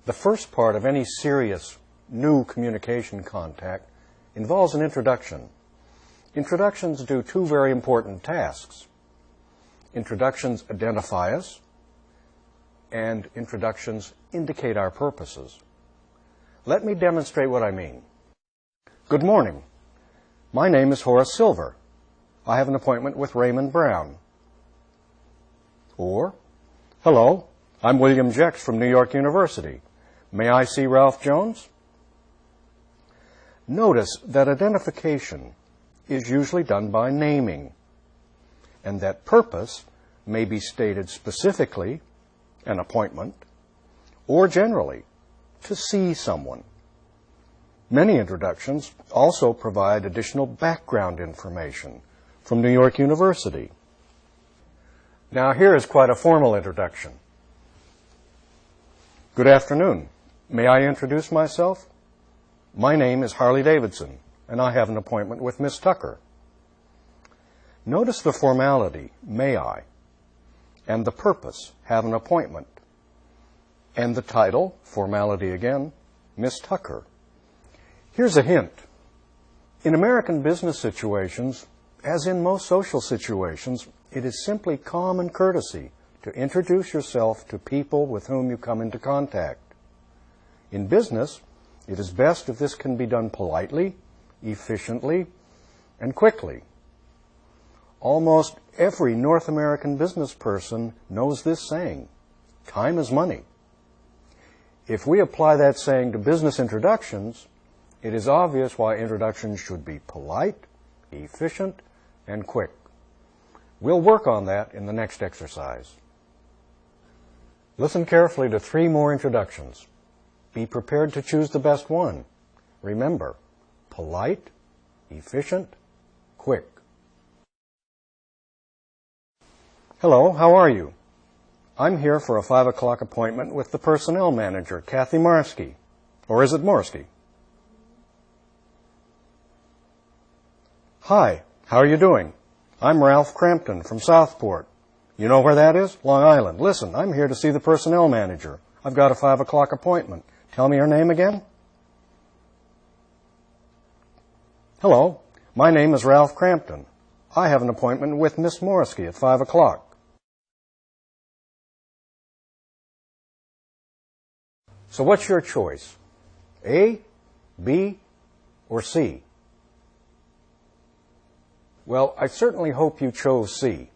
The first part of any serious new communication contact involves an introduction. Introductions do two very important tasks. Introductions identify us, and introductions indicate our purposes. Let me demonstrate what I mean. Good morning. My name is Horace Silver. I have an appointment with Raymond Brown. Or, hello, I'm William Jex from New York University. May I see Ralph Jones? Notice that identification is usually done by naming, and that purpose may be stated specifically, an appointment, or generally, to see someone. Many introductions also provide additional background information from New York University. Now here is quite a formal introduction. Good afternoon. May I introduce myself? My name is Harley Davidson, and I have an appointment with Miss Tucker. Notice the formality, may I, and the purpose, have an appointment, and the title, formality again, Miss Tucker. Here's a hint. In American business situations, as in most social situations, it is simply common courtesy to introduce yourself to people with whom you come into contact. In business, it is best if this can be done politely, efficiently, and quickly. Almost every North American business person knows this saying, time is money. If we apply that saying to business introductions, it is obvious why introductions should be polite, efficient, and quick. We'll work on that in the next exercise. Listen carefully to 3 more introductions. Be prepared to choose the best one. Remember, polite, efficient, quick. Hello, how are you? I'm here for a 5 o'clock appointment with the personnel manager, Kathy Marsky. Or is it Morsky? Hi, how are you doing? I'm Ralph Crampton from Southport. You know where that is? Long Island. Listen, I'm here to see the personnel manager. I've got a 5 o'clock appointment. Tell me your name again. Hello, my name is Ralph Crampton. I have an appointment with Miss Morsky at 5 o'clock. So what's your choice? A, B, or C? Well, I certainly hope you chose C.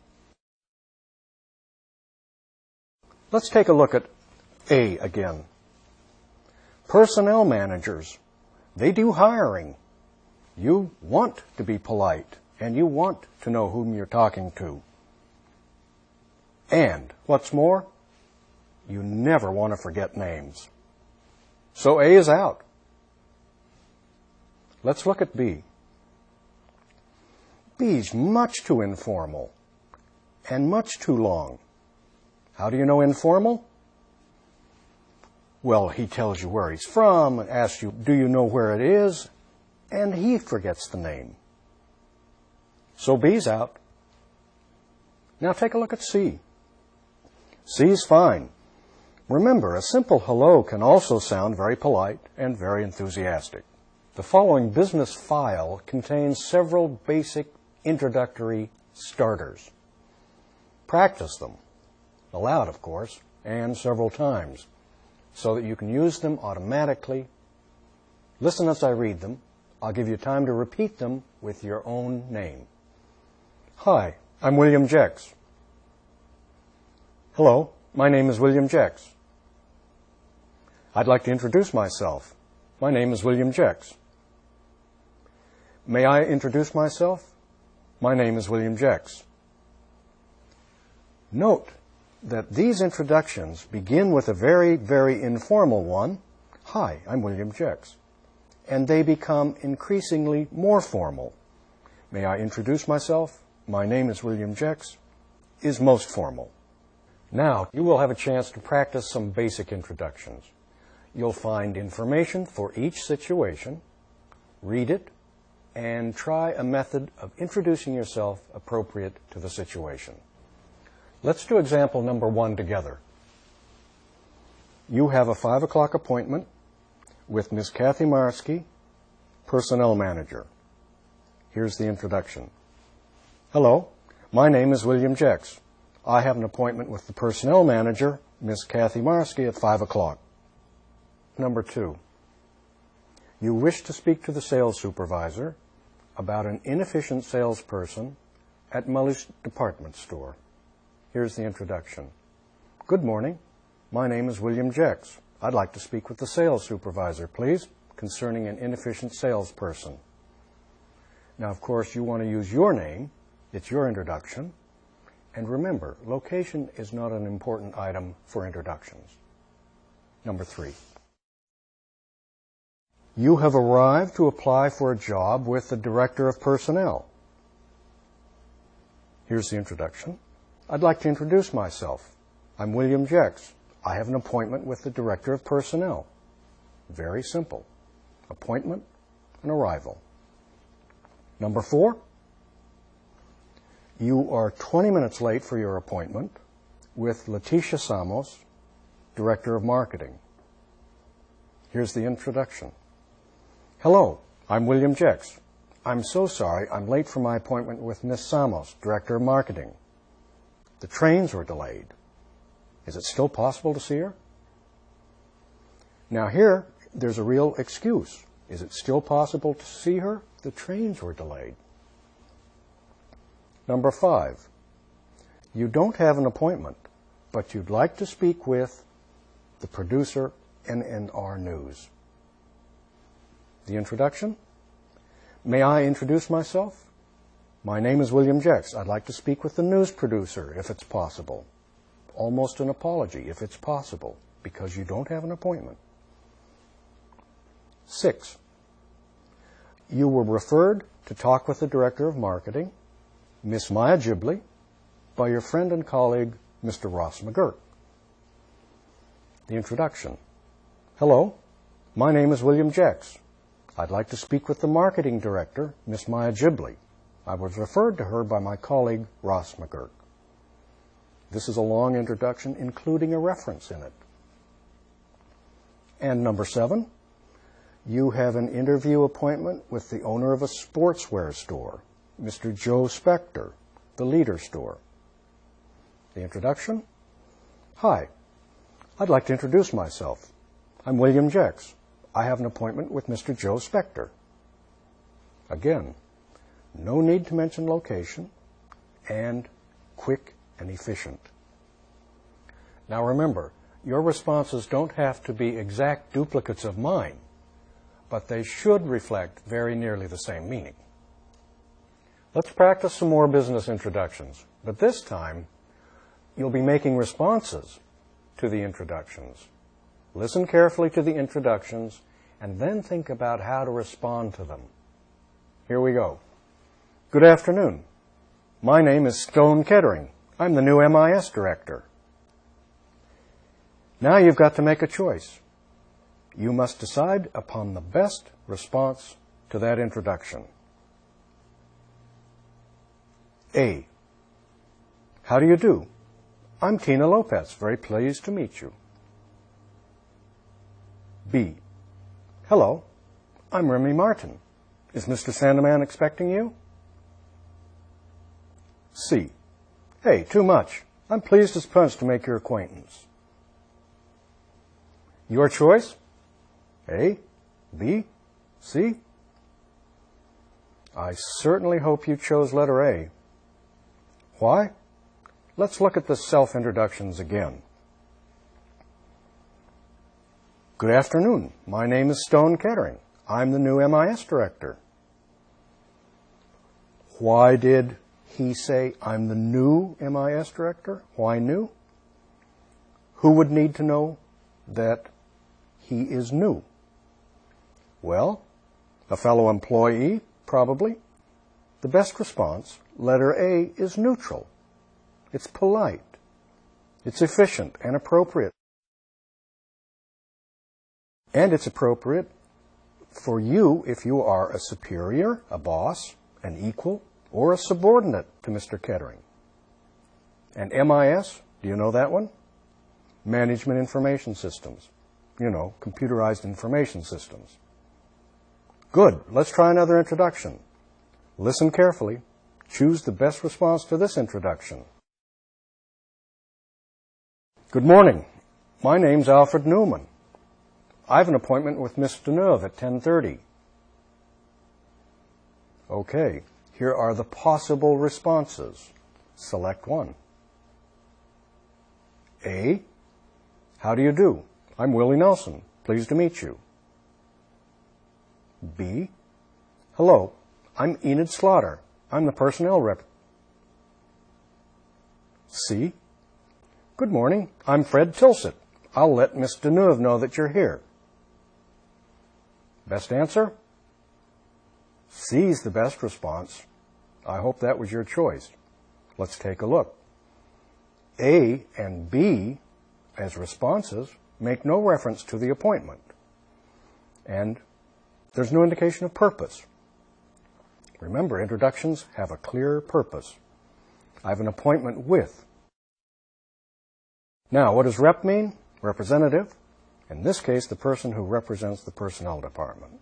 Let's take a look at A again. Personnel managers, they do hiring. You want to be polite, and you want to know whom you're talking to. And, what's more, you never want to forget names. So A is out. Let's look at B. B's much too informal and much too long. How do you know informal? Well, he tells you where he's from and asks you, do you know where it is? And he forgets the name. So B's out. Now take a look at C. C's fine. Remember, a simple hello can also sound very polite and very enthusiastic. The following business file contains several basic introductory starters. Practice them, aloud of course, and several times, so that you can use them automatically. Listen as I read them. I'll give you time to repeat them with your own name. Hi, I'm William Jex. Hello, my name is William Jex. I'd like to introduce myself. My name is William Jex. May I introduce myself? My name is William Jex. Note that these introductions begin with a very, very informal one. Hi, I'm William Jex. And they become increasingly more formal. May I introduce myself? My name is William Jex, is most formal. Now, you will have a chance to practice some basic introductions. You'll find information for each situation, read it, and try a method of introducing yourself appropriate to the situation. Let's do example number 1 together. You have a 5 o'clock appointment with Ms. Kathy Marsky, Personnel Manager. Here's the introduction. Hello, my name is William Jex. I have an appointment with the Personnel Manager, Ms. Kathy Marsky, at 5 o'clock. Number 2, you wish to speak to the sales supervisor about an inefficient salesperson at Mully's department store. Here's the introduction. Good morning. My name is William Jex. I'd like to speak with the sales supervisor, please, concerning an inefficient salesperson. Now, of course, you want to use your name. It's your introduction. And remember, location is not an important item for introductions. Number 3. You have arrived to apply for a job with the Director of Personnel. Here's the introduction. I'd like to introduce myself. I'm William Jex. I have an appointment with the Director of Personnel. Very simple. Appointment and arrival. Number 4. You are 20 minutes late for your appointment with Leticia Samos, Director of Marketing. Here's the introduction. Hello, I'm William Jex. I'm so sorry I'm late for my appointment with Miss Samos, Director of Marketing. The trains were delayed. Is it still possible to see her? Now here, there's a real excuse. Is it still possible to see her? The trains were delayed. Number 5, you don't have an appointment, but you'd like to speak with the producer, NNR News. The introduction. May I introduce myself? My name is William Jex. I'd like to speak with the news producer, if it's possible. Almost an apology, if it's possible, because you don't have an appointment. 6, you were referred to talk with the Director of Marketing, Miss Maya Ghibli, by your friend and colleague, Mr. Ross McGurk. The introduction. Hello, my name is William Jex. I'd like to speak with the Marketing Director, Miss Maya Ghibli. I was referred to her by my colleague, Ross McGurk. This is a long introduction, including a reference in it. And number 7, you have an interview appointment with the owner of a sportswear store, Mr. Joe Spector, the Leader Store. The introduction. Hi, I'd like to introduce myself. I'm William Jex. I have an appointment with Mr. Joe Spector. Again, no need to mention location, and quick and efficient. Now remember, your responses don't have to be exact duplicates of mine, but they should reflect very nearly the same meaning. Let's practice some more business introductions, but this time you'll be making responses to the introductions. Listen carefully to the introductions and then think about how to respond to them. Here we go. Good afternoon. My name is Stone Kettering. I'm the new MIS Director. Now you've got to make a choice. You must decide upon the best response to that introduction. A. How do you do? I'm Tina Lopez. Very pleased to meet you. B. Hello. I'm Remy Martin. Is Mr. Sandeman expecting you? C. Hey, too much. I'm pleased as punch to make your acquaintance. Your choice? A, B, C? I certainly hope you chose letter A. Why? Let's look at the self-introductions again. Good afternoon. My name is Stone Kettering. I'm the new MIS Director. Why did he say, I'm the new MIS Director? Why new? Who would need to know that he is new? Well, a fellow employee, probably. The best response, letter A, is neutral. It's polite. It's efficient and appropriate. And it's appropriate for you if you are a superior, a boss, an equal, or a subordinate to Mr. Kettering. And MIS, do you know that one? management information systems. You know, computerized information systems. Good. Let's try another introduction. Listen carefully. Choose the best response to this introduction. Good morning. My name's Alfred Newman. I have an appointment with Miss Deneuve at 10:30. Okay, here are the possible responses. Select one. A. How do you do? I'm Willie Nelson. Pleased to meet you. B. Hello, I'm Enid Slaughter. I'm the personnel rep. C. Good morning, I'm Fred Tilsett. I'll let Miss Deneuve know that you're here. Best answer? C's the best response. I hope that was your choice. Let's take a look. A and B, as responses, make no reference to the appointment. And there's no indication of purpose. Remember, introductions have a clear purpose. I have an appointment with. Now, what does rep mean? Representative. In this case, the person who represents the personnel department.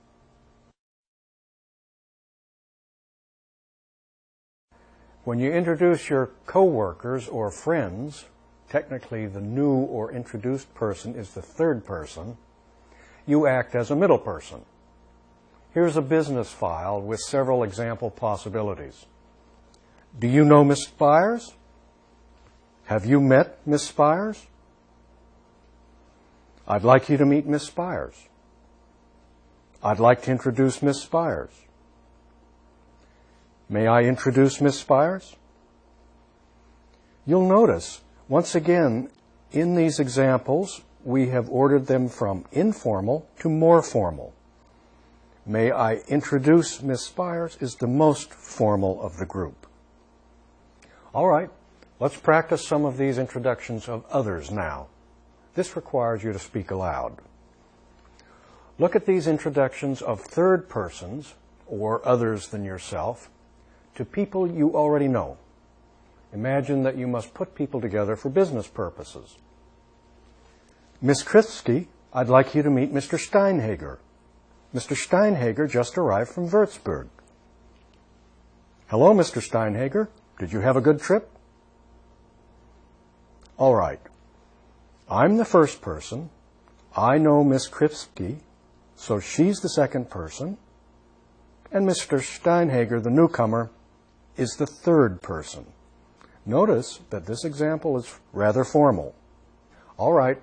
When you introduce your coworkers or friends, technically the new or introduced person is the third person, you act as a middle person. Here's a business file with several example possibilities. Do you know Miss Spires? Have you met Miss Spires? I'd like you to meet Miss Spires. I'd like to introduce Miss Spires. May I introduce Miss Spires? You'll notice, once again, in these examples, we have ordered them from informal to more formal. May I introduce Miss Spires is the most formal of the group. All right, let's practice some of these introductions of others now. This requires you to speak aloud. Look at these introductions of third persons, or others than yourself, to people you already know. Imagine that you must put people together for business purposes. Miss Kritsky, I'd like you to meet Mr. Steinhager. Mr. Steinhager just arrived from Würzburg. Hello, Mr. Steinhager. Did you have a good trip? All right. I'm the first person. I know Miss Kritsky, so she's the second person. And Mr. Steinhager, the newcomer, is the third person. Notice that this example is rather formal. All right,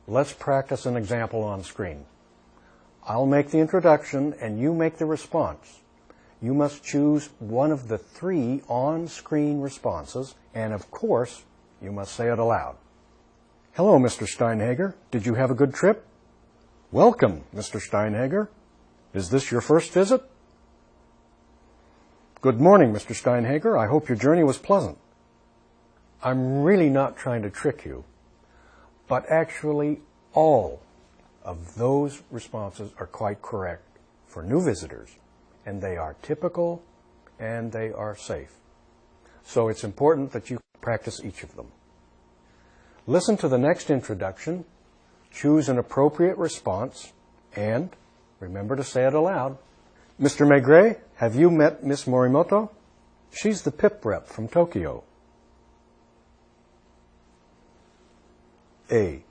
let's practice an example on screen. I'll make the introduction and you make the response. You must choose one of the three on-screen responses, and of course, you must say it aloud. Hello, Mr. Steinhager. Did you have a good trip? Welcome, Mr. Steinhager. Is this your first visit? Good morning, Mr. Steinhager. I hope your journey was pleasant. I'm really not trying to trick you, but actually all of those responses are quite correct for new visitors, and they are typical and they are safe. So it's important that you practice each of them. Listen to the next introduction, choose an appropriate response, and remember to say it aloud. Mr. Maigret, have you met Miss Morimoto? She's the PIP rep from Tokyo. A.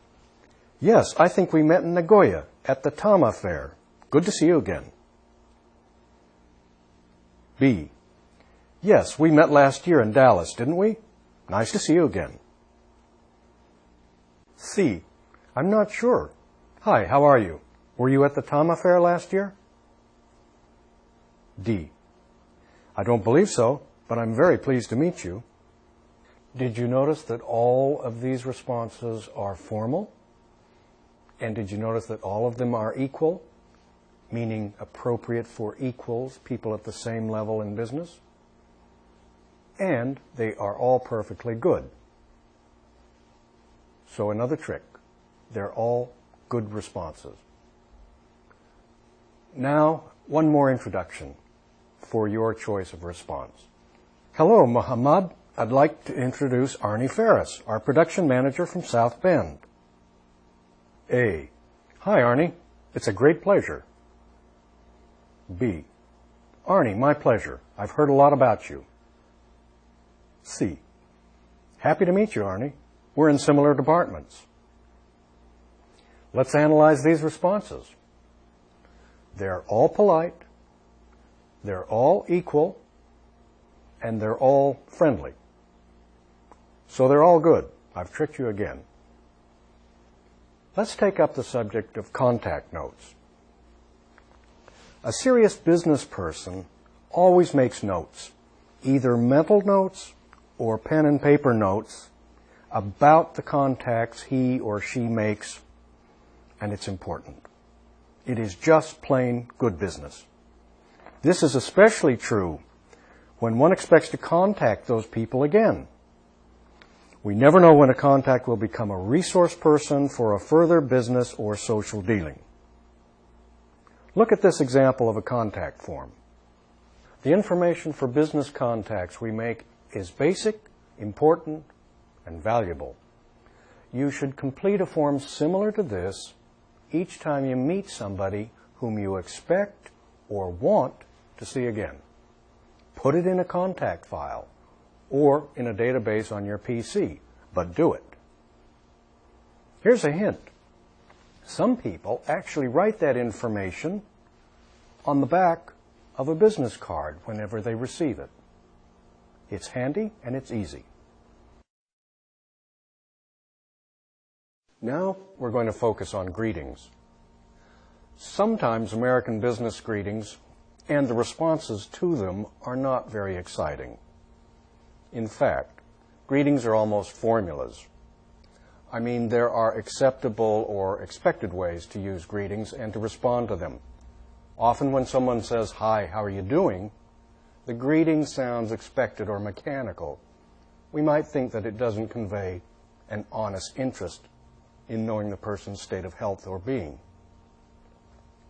Yes, I think we met in Nagoya at the Tama Fair. Good to see you again. B. Yes, we met last year in Dallas, didn't we? Nice to see you again. C. I'm not sure. Hi, how are you? Were you at the Tama Fair last year? D. I don't believe so, but I'm very pleased to meet you. Did you notice that all of these responses are formal? And did you notice that all of them are equal, meaning appropriate for equals, people at the same level in business? And they are all perfectly good. So another trick, they're all good responses. Now, one more introduction for your choice of response. Hello, Muhammad. I'd like to introduce Arnie Ferris, our production manager from South Bend. A. Hi, Arnie. It's a great pleasure. B. Arnie, my pleasure. I've heard a lot about you. C. Happy to meet you, Arnie. We're in similar departments. Let's analyze these responses. They're all polite, they're all equal, and they're all friendly. So they're all good. I've tricked you again. Let's take up the subject of contact notes. A serious business person always makes notes, either mental notes or pen and paper notes about the contacts he or she makes, and it's important. It is just plain good business. This is especially true when one expects to contact those people again. We never know when a contact will become a resource person for a further business or social dealing. Look at this example of a contact form. The information for business contacts we make is basic, important, and valuable. You should complete a form similar to this each time you meet somebody whom you expect or want to see again. Put it in a contact file or in a database on your PC, but do it. Here's a hint. Some people actually write that information on the back of a business card whenever they receive it. It's handy and it's easy. Now we're going to focus on greetings. Sometimes American business greetings and the responses to them are not very exciting. In fact, greetings are almost formulas. I mean, there are acceptable or expected ways to use greetings and to respond to them. Often when someone says, "Hi, how are you doing?" the greeting sounds expected or mechanical. We might think that it doesn't convey an honest interest in knowing the person's state of health or being.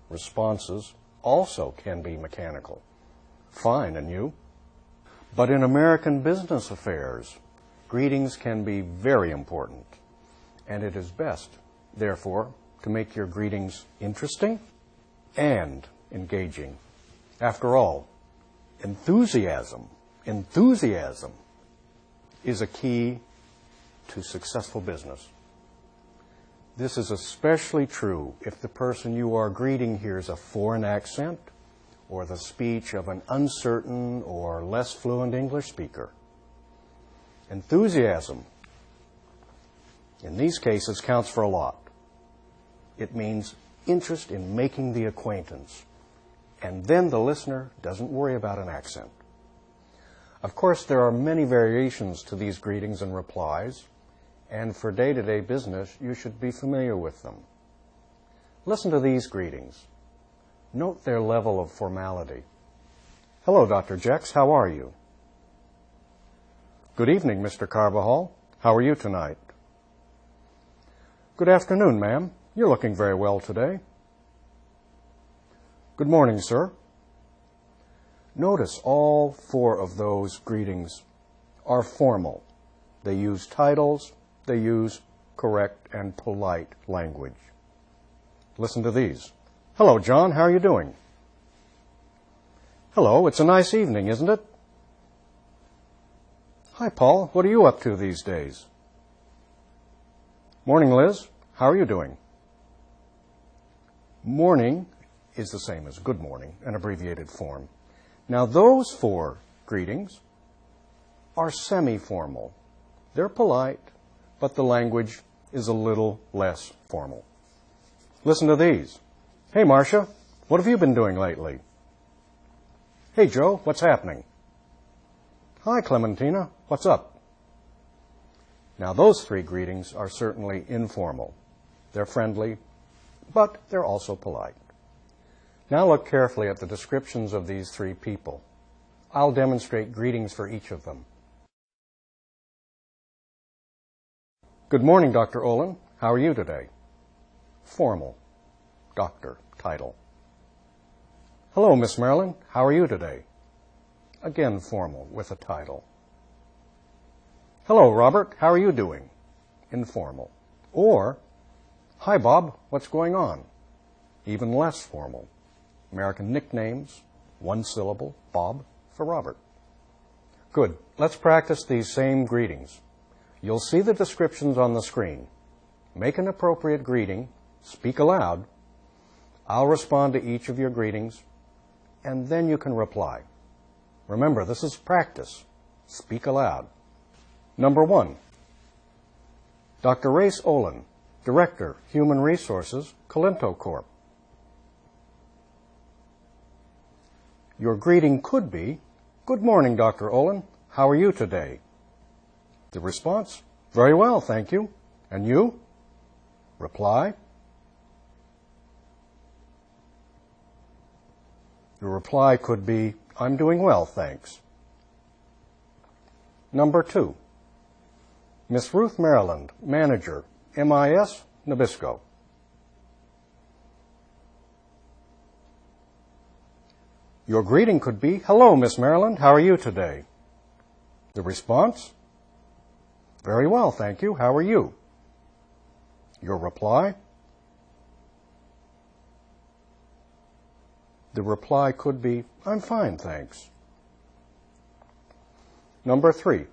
Responses also can be mechanical. Fine, and you? But in American business affairs, greetings can be very important, and it is best, therefore, to make your greetings interesting and engaging. After all, enthusiasm is a key to successful business. This is especially true if the person you are greeting hears a foreign accent or the speech of an uncertain or less fluent English speaker. Enthusiasm, in these cases, counts for a lot. It means interest in making the acquaintance, and then the listener doesn't worry about an accent. Of course, there are many variations to these greetings and replies, and for day-to-day business, you should be familiar with them. Listen to these greetings. Note their level of formality. Hello, Dr. Jex. How are you? Good evening, Mr. Carbajal. How are you tonight? Good afternoon, ma'am. You're looking very well today. Good morning, sir. Notice all four of those greetings are formal. They use titles. They use correct and polite language. Listen to these. Hello, John. How are you doing? Hello. It's a nice evening, isn't it? Hi, Paul. What are you up to these days? Morning, Liz. How are you doing? Morning is the same as good morning, an abbreviated form. Now, those four greetings are semi-formal. They're polite, but the language is a little less formal. Listen to these. Hey, Marcia, what have you been doing lately? Hey, Joe, what's happening? Hi, Clementina, what's up? Now, those three greetings are certainly informal. They're friendly, but they're also polite. Now look carefully at the descriptions of these three people. I'll demonstrate greetings for each of them. Good morning, Dr. Olin. How are you today? Formal. Doctor, title. Hello, Miss Marilyn. How are you today? Again, formal, with a title. Hello, Robert. How are you doing? Informal. Or, Hi, Bob. What's going on? Even less formal. American nicknames, one syllable, Bob for Robert. Good. Let's practice these same greetings. You'll see the descriptions on the screen. Make an appropriate greeting, speak aloud. I'll respond to each of your greetings, and then you can reply. Remember, this is practice. Speak aloud. Number 1, Dr. Race Olin, Director, Human Resources, Colinto Corp. Your greeting could be, "Good morning, Dr. Olin. How are you today?" The response, "Very well, thank you. And you?" Reply. The reply could be, "I'm doing well, thanks." Number 2, Miss Ruth Maryland, Manager, MIS, Nabisco. Your greeting could be, "Hello, Miss Maryland. How are you today?" The response, "Very well, thank you. How are you?" Your reply, the reply could be, "I'm fine, thanks." Number 3,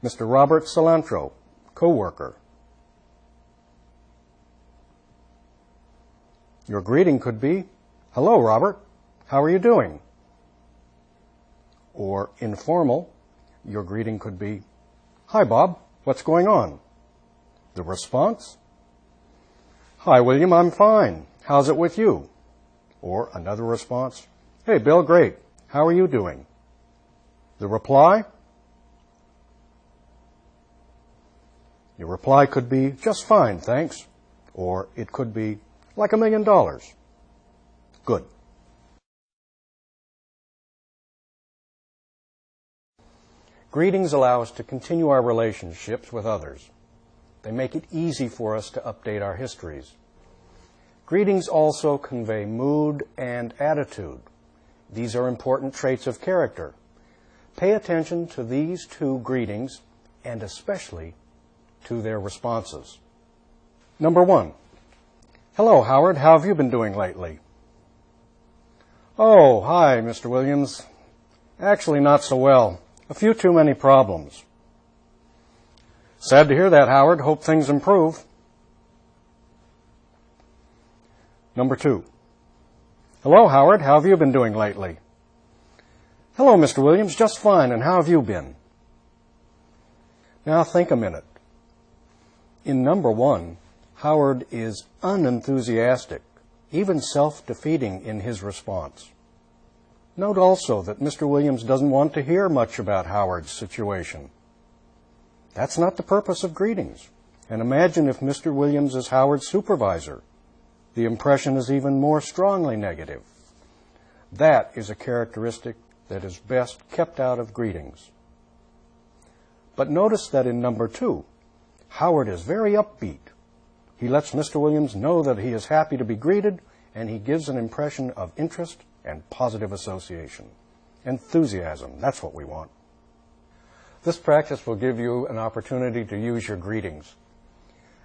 Mr. Robert Cilantro, co-worker. Your greeting could be, "Hello, Robert. How are you doing?" Or informal, your greeting could be, "Hi, Bob. What's going on?" The response, "Hi, William. I'm fine. How's it with you?" Or another response, "Hey, Bill. Great. How are you doing?" The reply, your reply could be, "Just fine, thanks." Or it could be, "Like $1,000,000. Good. Greetings allow us to continue our relationships with others. They make it easy for us to update our histories. Greetings also convey mood and attitude. These are important traits of character. Pay attention to these two greetings, and especially to their responses. Number 1, "Hello, Howard. How have you been doing lately?" "Oh, hi, Mr. Williams. Actually, not so well. A few too many problems." "Sad to hear that, Howard. Hope things improve." Number 2, "Hello, Howard. How have you been doing lately?" "Hello, Mr. Williams. Just fine. And how have you been?" Now think a minute. In number 1, Howard is unenthusiastic, even self-defeating in his response. Note also that Mr. Williams doesn't want to hear much about Howard's situation. That's not the purpose of greetings. And imagine if Mr. Williams is Howard's supervisor. The impression is even more strongly negative. That is a characteristic that is best kept out of greetings. But notice that in number 2, Howard is very upbeat. He lets Mr. Williams know that he is happy to be greeted, and he gives an impression of interest and positive association. Enthusiasm, that's what we want. This practice will give you an opportunity to use your greetings.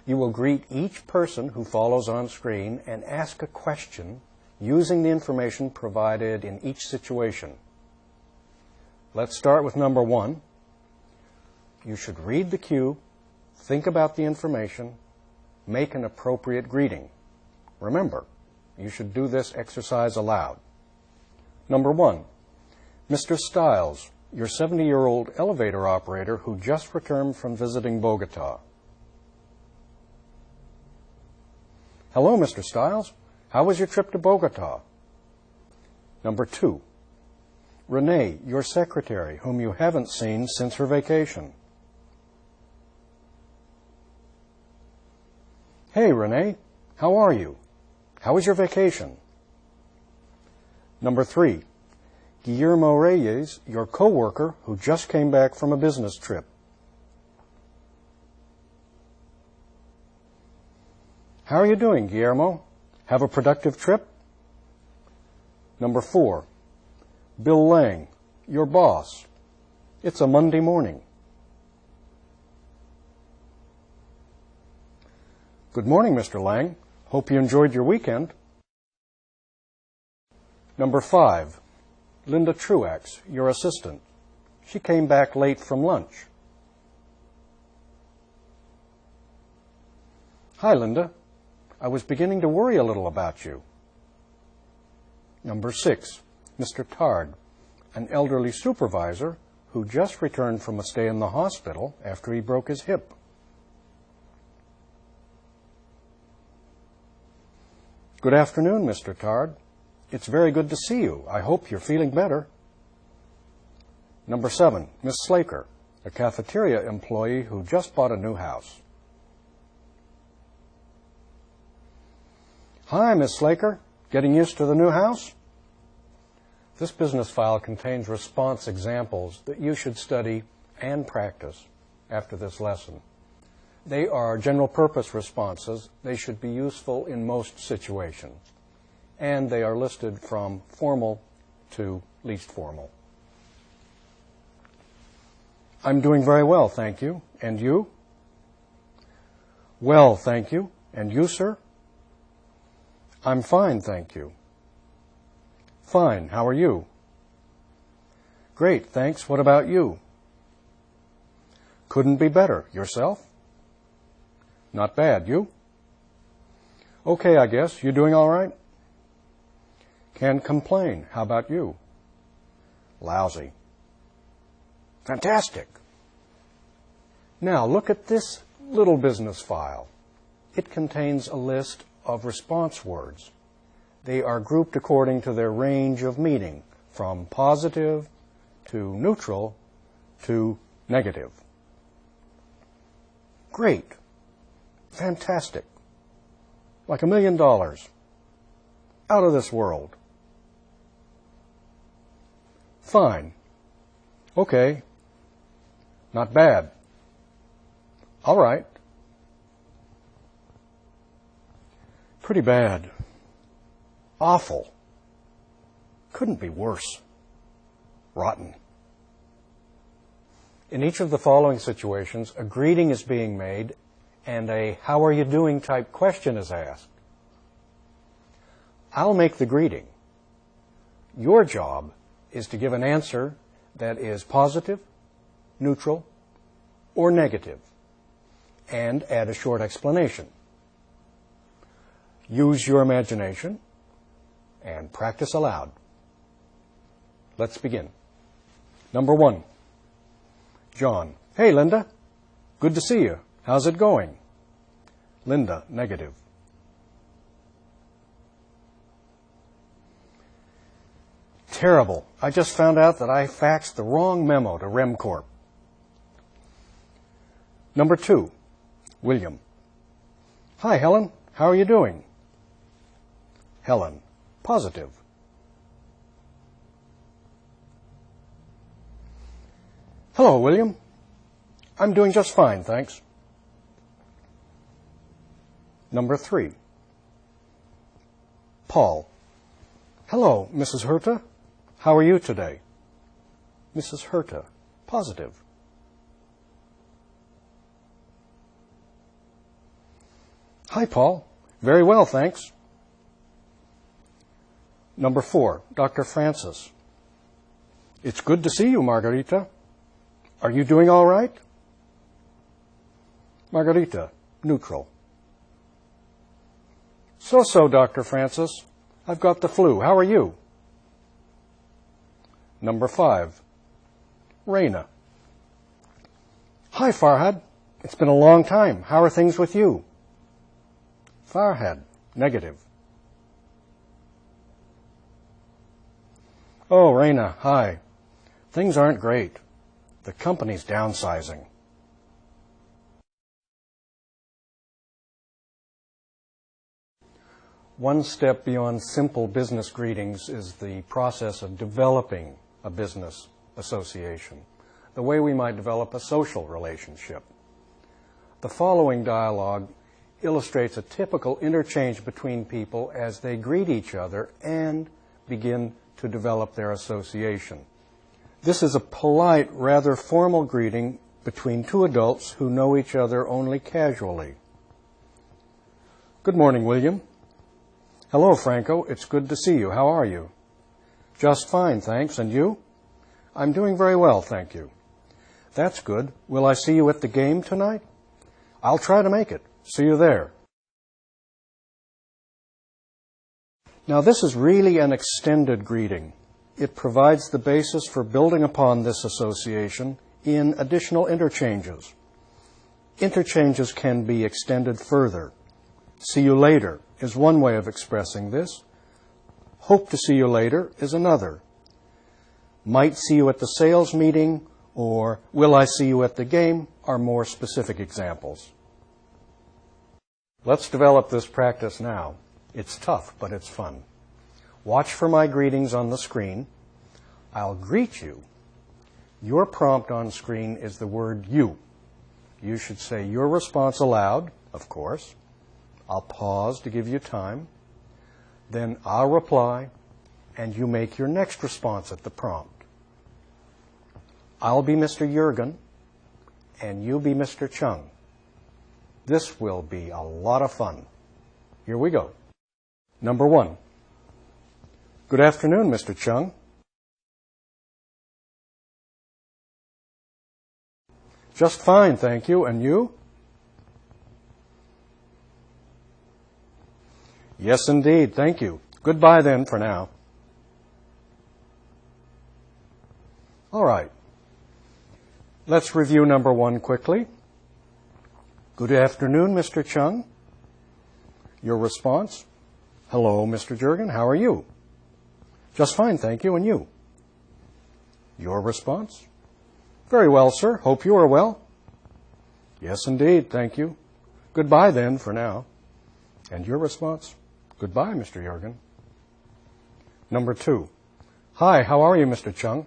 You will greet each person who follows on screen and ask a question using the information provided in each situation. Let's start with number 1. You should read the cue, think about the information, make an appropriate greeting. Remember, you should do this exercise aloud. Number 1, "Mr. Stiles, your 70-year-old elevator operator who just returned from visiting Bogota." "Hello, Mr. Stiles. How was your trip to Bogota?" Number 2, "Renee, your secretary, whom you haven't seen since her vacation." "Hey, Renee, how are you? How was your vacation?" Number 3, "Guillermo Reyes, your coworker who just came back from a business trip." "How are you doing, Guillermo? Have a productive trip?" Number 4, "Bill Lang, your boss. It's a Monday morning." Good morning, Mr. Lang. Hope you enjoyed your weekend. Number 5, Linda Truax, your assistant. She came back late from lunch. Hi, Linda. I was beginning to worry a little about you. Number 6, Mr. Tard, an elderly supervisor who just returned from a stay in the hospital after he broke his hip. Good afternoon, Mr. Tard. It's very good to see you. I hope you're feeling better. Number 7, Miss Slaker, a cafeteria employee who just bought a new house. Hi, Miss Slaker. Getting used to the new house? This business file contains response examples that you should study and practice after this lesson. They are general-purpose responses. They should be useful in most situations. And they are listed from formal to least formal. I'm doing very well, thank you. And you? Well, thank you. And you, sir? I'm fine, thank you. Fine, how are you? Great, thanks. What about you? Couldn't be better. Yourself? Not bad. You? Okay, I guess. You doing all right? Can't complain. How about you? Lousy. Fantastic. Now, look at this little business file. It contains a list of response words. They are grouped according to their range of meaning, from positive to neutral to negative. Great. Fantastic. Like $1 million. Out of this world. Fine. Okay. Not bad. All right. Pretty bad. Awful. Couldn't be worse. Rotten. In each of the following situations, a greeting is being made and a how are you doing type question is asked. I'll make the greeting. Your job is to give an answer that is positive, neutral, or negative, and add a short explanation. Use your imagination and practice aloud. Let's begin. Number 1, John. Hey, Linda. Good to see you. How's it going? Linda, negative. Terrible. I just found out that I faxed the wrong memo to RemCorp. Number 2, William. Hi, Helen. How are you doing? Helen, positive. Hello, William. I'm doing just fine, thanks. Number 3, Paul. Hello, Mrs. Herta. How are you today? Mrs. Herta, positive. Hi, Paul. Very well, thanks. Number 4, Dr. Francis. It's good to see you, Margarita. Are you doing all right? Margarita, neutral. So, Dr. Francis. I've got the flu. How are you? Number 5, Raina. Hi, Farhad. It's been a long time. How are things with you? Farhad, negative. Oh, Raina, hi. Things aren't great. The company's downsizing. One step beyond simple business greetings is the process of developing a business association, the way we might develop a social relationship. The following dialogue illustrates a typical interchange between people as they greet each other and begin to develop their association. This is a polite, rather formal greeting between two adults who know each other only casually. Good morning, William. Hello, Franco. It's good to see you. How are you? Just fine, thanks. And you? I'm doing very well, thank you. That's good. Will I see you at the game tonight? I'll try to make it. See you there. Now, this is really an extended greeting. It provides the basis for building upon this association in additional interchanges. Interchanges can be extended further. See you later is one way of expressing this. Hope to see you later is another. Might see you at the sales meeting or will I see you at the game are more specific examples. Let's develop this practice now. It's tough, but it's fun. Watch for my greetings on the screen. I'll greet you. Your prompt on screen is the word you. You should say your response aloud, of course. I'll pause to give you time. Then I'll reply, and you make your next response at the prompt. I'll be Mr. Juergen, and you be Mr. Chung. This will be a lot of fun. Here we go. Number 1. Good afternoon, Mr. Chung. Just fine, thank you. And you? Yes, indeed. Thank you. Goodbye then for now. All right. Let's review number 1 quickly. Good afternoon, Mr. Chung. Your response? Hello, Mr. Juergen. How are you? Just fine, thank you. And you? Your response? Very well, sir. Hope you are well. Yes, indeed. Thank you. Goodbye then for now. And your response? Goodbye, Mr. Juergen. Number 2. Hi, how are you, Mr. Chung?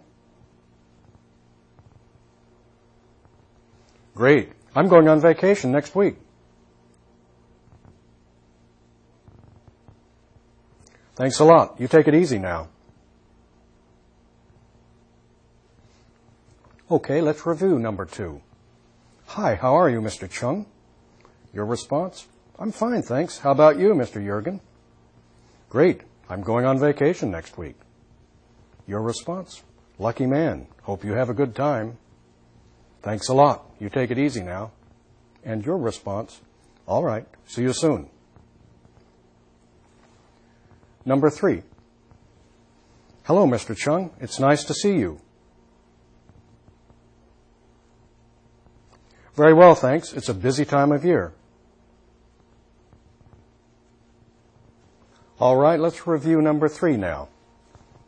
Great. I'm going on vacation next week. Thanks a lot. You take it easy now. Okay, let's review number 2. Hi, how are you, Mr. Chung? Your response? I'm fine, thanks. How about you, Mr. Juergen? Great. I'm going on vacation next week. Your response? Lucky man. Hope you have a good time. Thanks a lot. You take it easy now. And your response? All right. See you soon. Number 3. Hello, Mr. Chung. It's nice to see you. Very well, thanks. It's a busy time of year. All right, let's review number 3 now.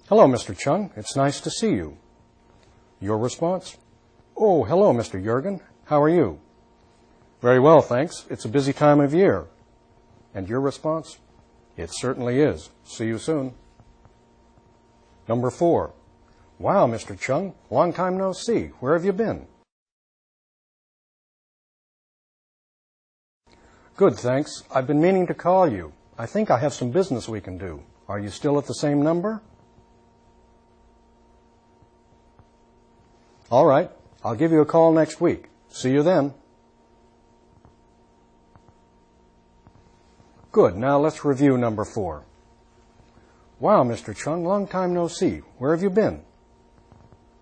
Hello, Mr. Chung. It's nice to see you. Your response? Oh, hello, Mr. Juergen. How are you? Very well, thanks. It's a busy time of year. And your response? It certainly is. See you soon. Number 4. Wow, Mr. Chung. Long time no see. Where have you been? Good, thanks. I've been meaning to call you. I think I have some business we can do. Are you still at the same number? All right. I'll give you a call next week. See you then. Good. Now let's review number 4. Wow, Mr. Chung, long time no see. Where have you been?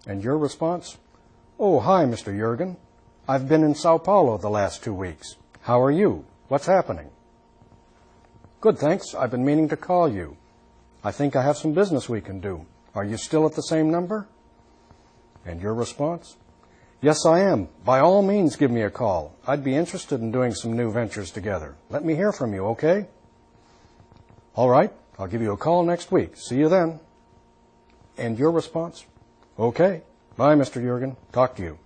And your response? Oh, hi, Mr. Juergen. I've been in Sao Paulo the last 2 weeks. How are you? What's happening? Good, thanks. I've been meaning to call you. I think I have some business we can do. Are you still at the same number? And your response? Yes, I am. By all means, give me a call. I'd be interested in doing some new ventures together. Let me hear from you, okay? All right. I'll give you a call next week. See you then. And your response? Okay. Bye, Mr. Juergen. Talk to you.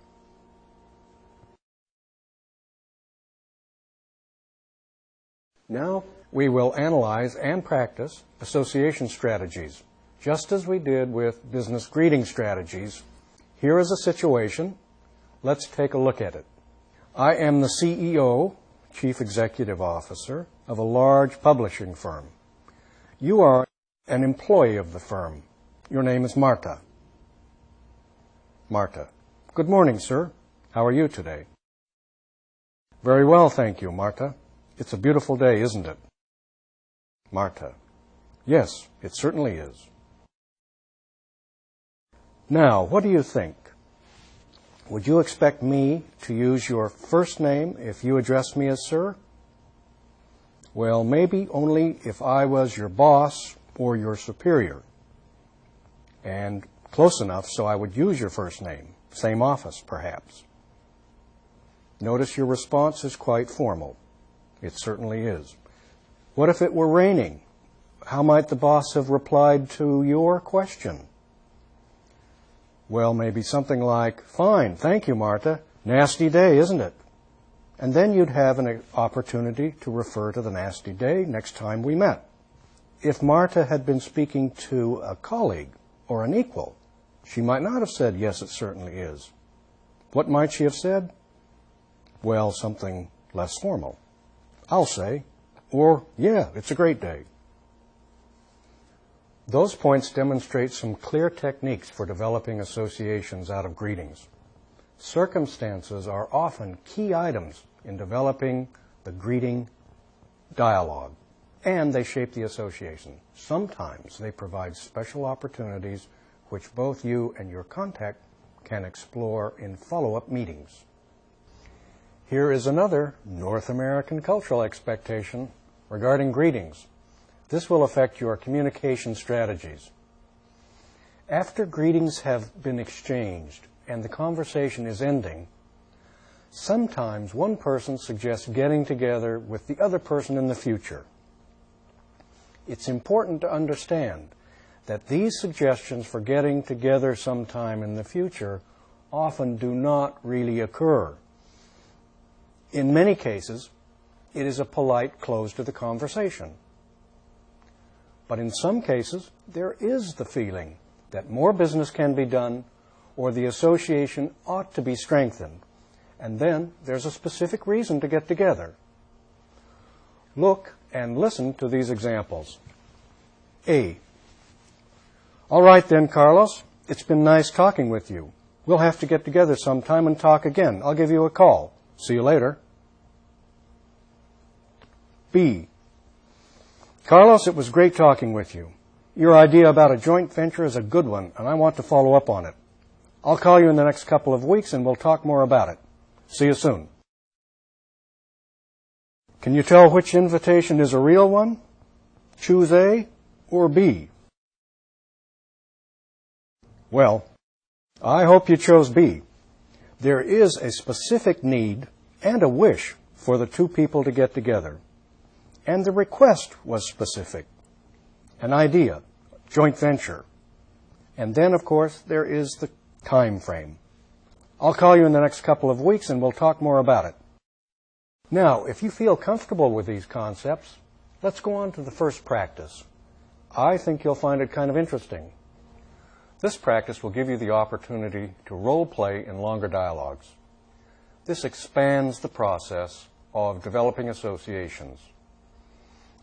Now we will analyze and practice association strategies, just as we did with business greeting strategies. Here is a situation. Let's take a look at it. I am the CEO, Chief Executive Officer, of a large publishing firm. You are an employee of the firm. Your name is Marta. Marta. Good morning, sir. How are you today? Very well, thank you, Marta. It's a beautiful day, isn't it? Marta. Yes, it certainly is. Now, what do you think? Would you expect me to use your first name if you address me as sir? Well, maybe only if I was your boss or your superior. And close enough so I would use your first name. Same office, perhaps. Notice your response is quite formal. It certainly is. What if it were raining? How might the boss have replied to your question? Well, maybe something like, fine, thank you, Marta. Nasty day, isn't it? And then you'd have an opportunity to refer to the nasty day next time we met. If Marta had been speaking to a colleague or an equal, she might not have said, yes, it certainly is. What might she have said? Well, something less formal. I'll say, or, yeah, it's a great day. Those points demonstrate some clear techniques for developing associations out of greetings. Circumstances are often key items in developing the greeting dialogue, and they shape the association. Sometimes they provide special opportunities which both you and your contact can explore in follow-up meetings. Here is another North American cultural expectation regarding greetings. This will affect your communication strategies. After greetings have been exchanged and the conversation is ending, sometimes one person suggests getting together with the other person in the future. It's important to understand that these suggestions for getting together sometime in the future often do not really occur. In many cases, it is a polite close to the conversation. But in some cases, there is the feeling that more business can be done or the association ought to be strengthened. And then there's a specific reason to get together. Look and listen to these examples. A. All right then, Carlos. It's been nice talking with you. We'll have to get together sometime and talk again. I'll give you a call. See you later. B. Carlos, it was great talking with you. Your idea about a joint venture is a good one, and I want to follow up on it. I'll call you in the next couple of weeks, and we'll talk more about it. See you soon. Can you tell which invitation is a real one? Choose A or B. Well, I hope you chose B. There is a specific need and a wish for the two people to get together. And the request was specific. An idea, joint venture. And then, of course, there is the time frame. I'll call you in the next couple of weeks and we'll talk more about it. Now, if you feel comfortable with these concepts, let's go on to the first practice. I think you'll find it kind of interesting. This practice will give you the opportunity to role play in longer dialogues. This expands the process of developing associations.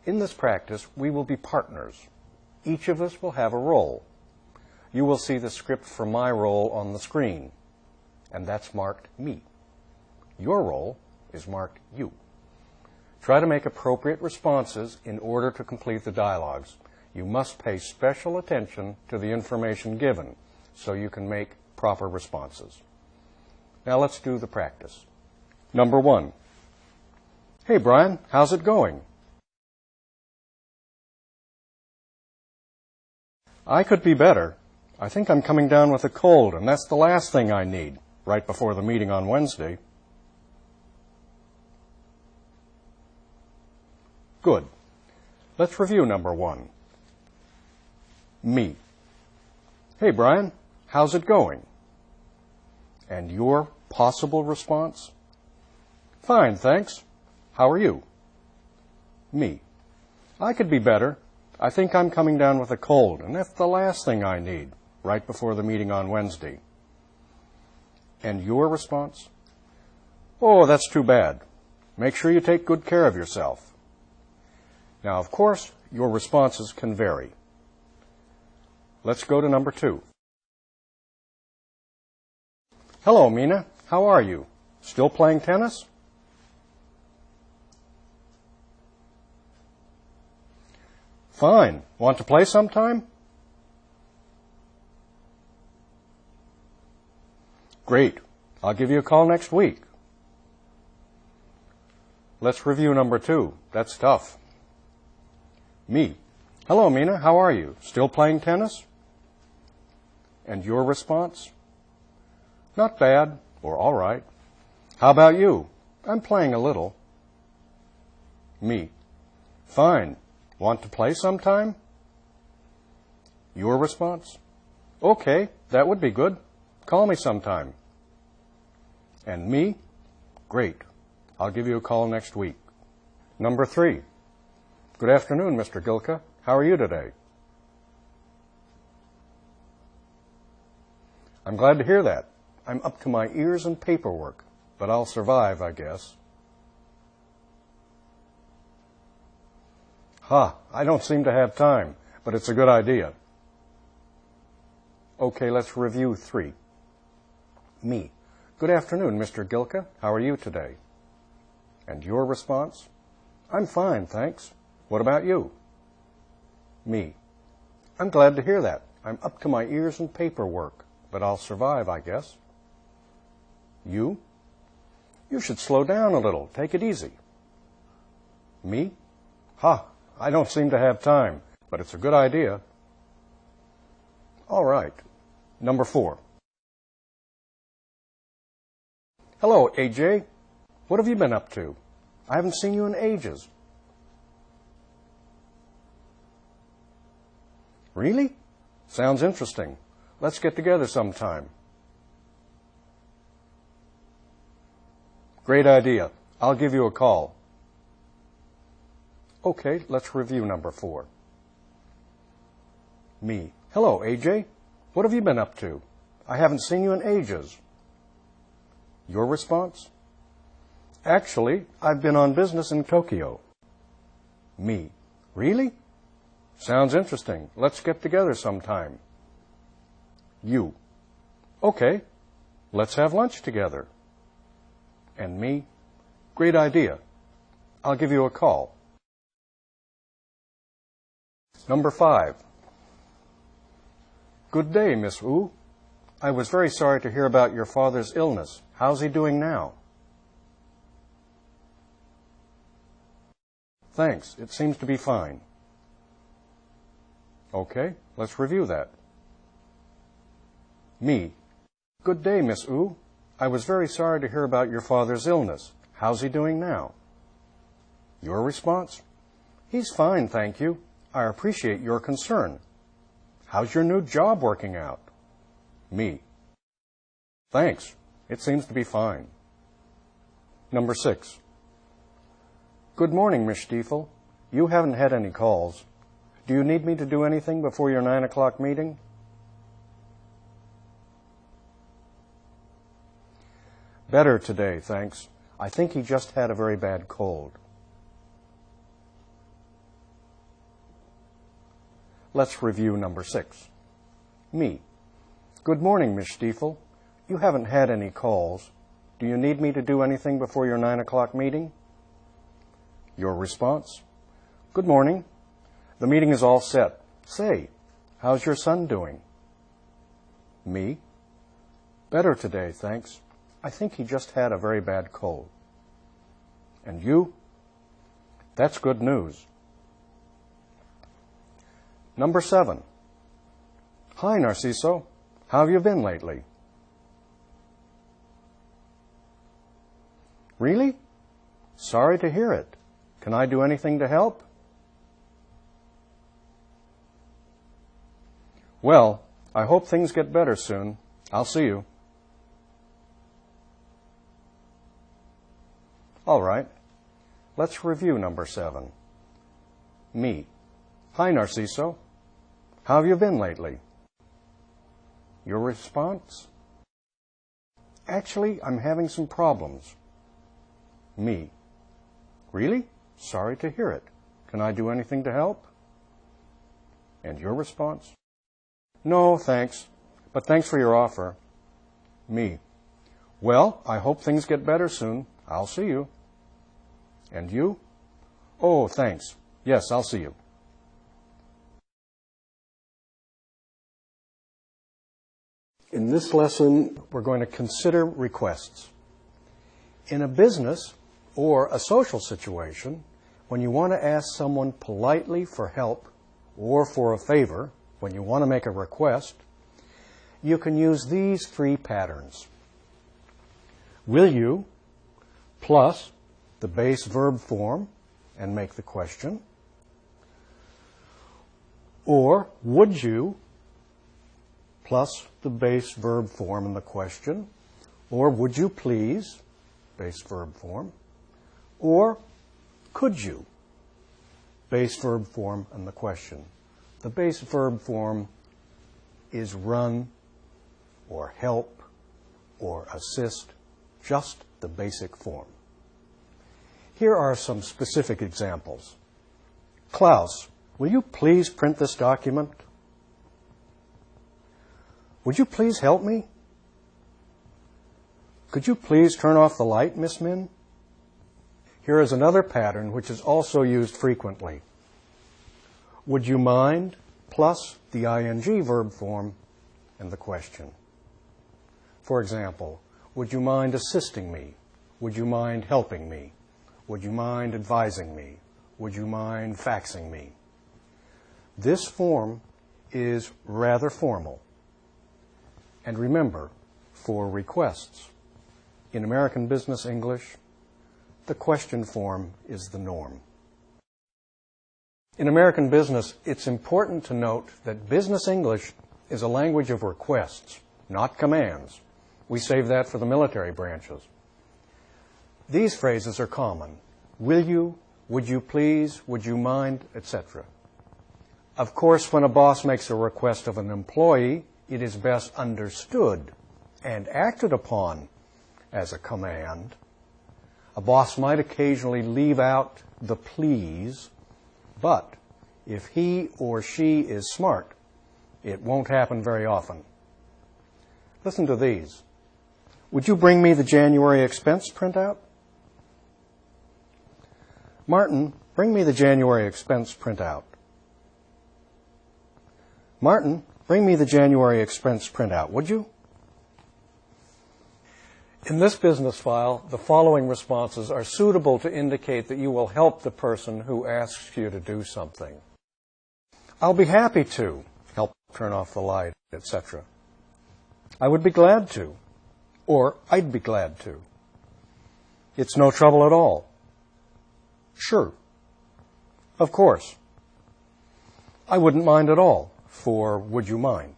In this practice, we will be partners. Each of us will have a role. You will see the script for my role on the screen, and that's marked me. Your role is marked you. Try to make appropriate responses in order to complete the dialogues. You must pay special attention to the information given so you can make proper responses. Now let's do the practice. Number 1. Hey, Brian, how's it going? I could be better. I think I'm coming down with a cold, and that's the last thing I need right before the meeting on Wednesday. Good. Let's review number 1. Me. Hey, Brian, how's it going? And your possible response? Fine, thanks. How are you? Me. I could be better. I think I'm coming down with a cold, and that's the last thing I need right before the meeting on Wednesday. And your response? Oh, that's too bad. Make sure you take good care of yourself. Now, of course, your responses can vary. Let's go to number 2. Hello, Mina. How are you? Still playing tennis? Fine. Want to play sometime? Great. I'll give you a call next week. Let's review number 2. That's tough. Me. Hello, Mina. How are you? Still playing tennis? And your response? Not bad, or all right. How about you? I'm playing a little. Me. Fine. Want to play sometime? Your response? Okay, that would be good. Call me sometime. And me? Great. I'll give you a call next week. Number 3. Good afternoon, Mr. Gilka. How are you today? I'm glad to hear that. I'm up to my ears in paperwork, but I'll survive, I guess. I don't seem to have time, but it's a good idea. Okay, let's review 3. Me. Good afternoon, Mr. Gilka. How are you today? And your response? I'm fine, thanks. What about you? Me. I'm glad to hear that. I'm up to my ears in paperwork, but I'll survive, I guess. You? You should slow down a little. Take it easy. Me? I don't seem to have time, but it's a good idea. All right. Number 4. Hello, AJ. What have you been up to? I haven't seen you in ages. Really? Sounds interesting. Let's get together sometime. Great idea. I'll give you a call. Okay, let's review number 4. Me. Hello, AJ. What have you been up to? I haven't seen you in ages. Your response? Actually, I've been on business in Tokyo. Me. Really? Sounds interesting. Let's get together sometime. You. Okay, let's have lunch together. And me. Great idea. I'll give you a call. Number 5. Good day, Miss Wu. I was very sorry to hear about your father's illness. How's he doing now? Thanks. It seems to be fine. Okay, let's review that. Me. Good day, Miss Wu. I was very sorry to hear about your father's illness. How's he doing now? Your response? He's fine, thank you. I appreciate your concern. How's your new job working out? Me. Thanks. It seems to be fine. Number 6. Good morning, Miss Stiefel. You haven't had any calls. Do you need me to do anything before your 9 o'clock meeting? Better today, thanks. I think he just had a very bad cold. Let's review number 6. Me. Good morning, Miss Stiefel. You haven't had any calls. Do you need me to do anything before your 9 o'clock meeting? Your response? Good morning. The meeting is all set. Say, how's your son doing? Me. Better today, thanks. I think he just had a very bad cold. And you? That's good news. Number 7. Hi, Narciso. How have you been lately? Really? Sorry to hear it. Can I do anything to help? Well, I hope things get better soon. I'll see you. All right. Let's review number 7. Me. Hi, Narciso. How have you been lately? Your response? Actually, I'm having some problems. Me. Really? Sorry to hear it. Can I do anything to help? And your response? No, thanks. But thanks for your offer. Me. Well, I hope things get better soon. I'll see you. And you? Oh, thanks. Yes, I'll see you. In this lesson, we're going to consider requests. In a business or a social situation, when you want to ask someone politely for help or for a favor, when you want to make a request, you can use these three patterns. Will you plus the base verb form and make the question, or would you plus the base verb form and the question, or would you please, base verb form, or could you, base verb form and the question. The base verb form is run or help or assist, just the basic form. Here are some specific examples. Klaus, will you please print this document? Would you please help me? Could you please turn off the light, Miss Min? Here is another pattern which is also used frequently. Would you mind plus the ing verb form and the question. For example, would you mind assisting me? Would you mind helping me? Would you mind advising me? Would you mind faxing me? This form is rather formal. And remember, for requests, in American Business English, the question form is the norm. In American business, it's important to note that business English is a language of requests, not commands. We save that for the military branches. These phrases are common. Will you, would you please, would you mind, etc. Of course, when a boss makes a request of an employee, it is best understood and acted upon as a command. A boss might occasionally leave out the please, but if he or she is smart, it won't happen very often. Listen to these. Would you bring me the January expense printout? Martin, bring me the January expense printout. Martin, bring me the January expense printout, would you? In this business file, the following responses are suitable to indicate that you will help the person who asks you to do something. I'll be happy to help turn off the light, etc. I would be glad to, or I'd be glad to. It's no trouble at all. Sure. Of course. I wouldn't mind at all, for would you mind?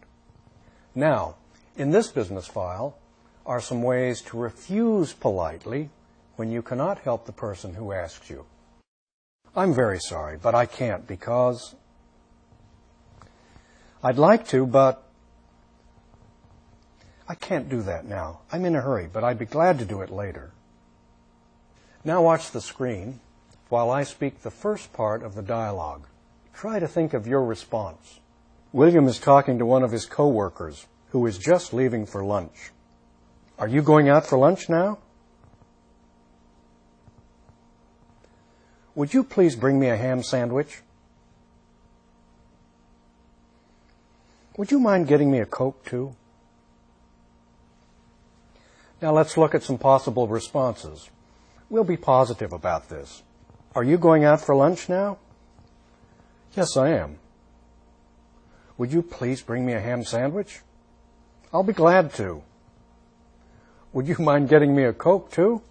Now, in this business file are some ways to refuse politely when you cannot help the person who asks you. I'm very sorry, but I can't because I'd like to, but I can't do that now. I'm in a hurry, but I'd be glad to do it later. Now watch the screen while I speak the first part of the dialogue. Try to think of your response. William is talking to one of his co-workers who is just leaving for lunch. Are you going out for lunch now? Would you please bring me a ham sandwich? Would you mind getting me a Coke, too? Now let's look at some possible responses. We'll be positive about this. Are you going out for lunch now? Yes, I am. Would you please bring me a ham sandwich? I'll be glad to. Would you mind getting me a Coke, too?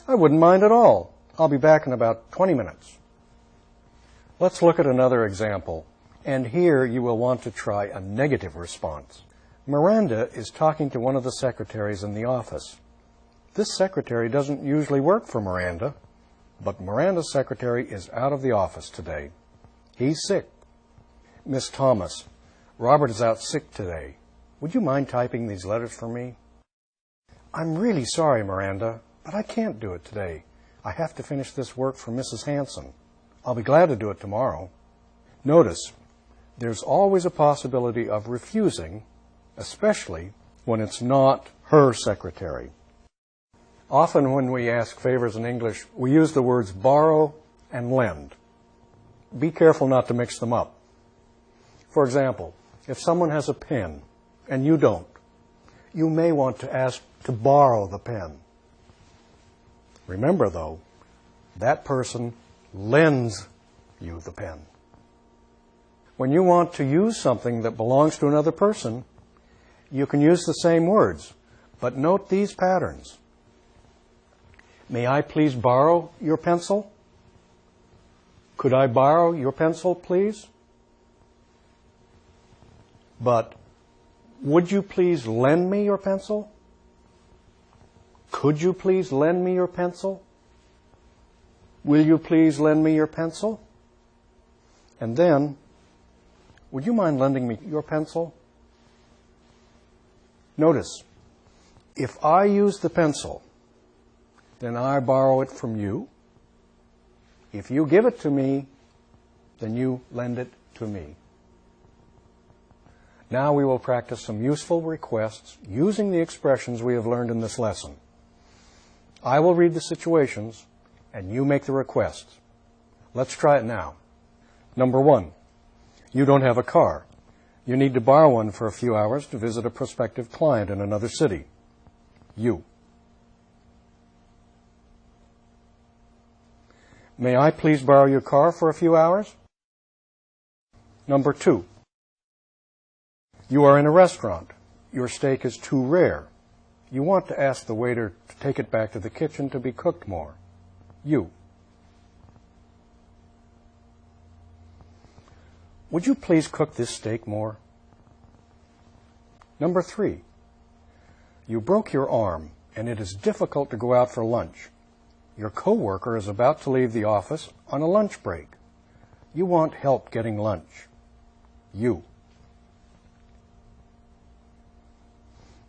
I wouldn't mind at all. I'll be back in about 20 minutes. Let's look at another example. And here you will want to try a negative response. Miranda is talking to one of the secretaries in the office. This secretary doesn't usually work for Miranda, but Miranda's secretary is out of the office today. He's sick. Miss Thomas, Robert is out sick today. Would you mind typing these letters for me? I'm really sorry, Miranda, but I can't do it today. I have to finish this work for Mrs. Hanson. I'll be glad to do it tomorrow. Notice, there's always a possibility of refusing, especially when it's not her secretary. Often when we ask favors in English, we use the words borrow and lend. Be careful not to mix them up. For example, if someone has a pen and you don't, you may want to ask to borrow the pen. Remember, though, that person lends you the pen. When you want to use something that belongs to another person, you can use the same words, but note these patterns. May I please borrow your pencil? Could I borrow your pencil, please? But would you please lend me your pencil? Could you please lend me your pencil? Will you please lend me your pencil? And then, would you mind lending me your pencil? Notice, if I use the pencil, then I borrow it from you. If you give it to me, then you lend it to me. Now we will practice some useful requests using the expressions we have learned in this lesson. I will read the situations, and you make the requests. Let's try it now. Number 1, you don't have a car. You need to borrow one for a few hours to visit a prospective client in another city. You. May I please borrow your car for a few hours? Number 2, you are in a restaurant. Your steak is too rare. You want to ask the waiter to take it back to the kitchen to be cooked more. You. Would you please cook this steak more? Number 3, you broke your arm and it is difficult to go out for lunch. Your coworker is about to leave the office on a lunch break. You want help getting lunch. You.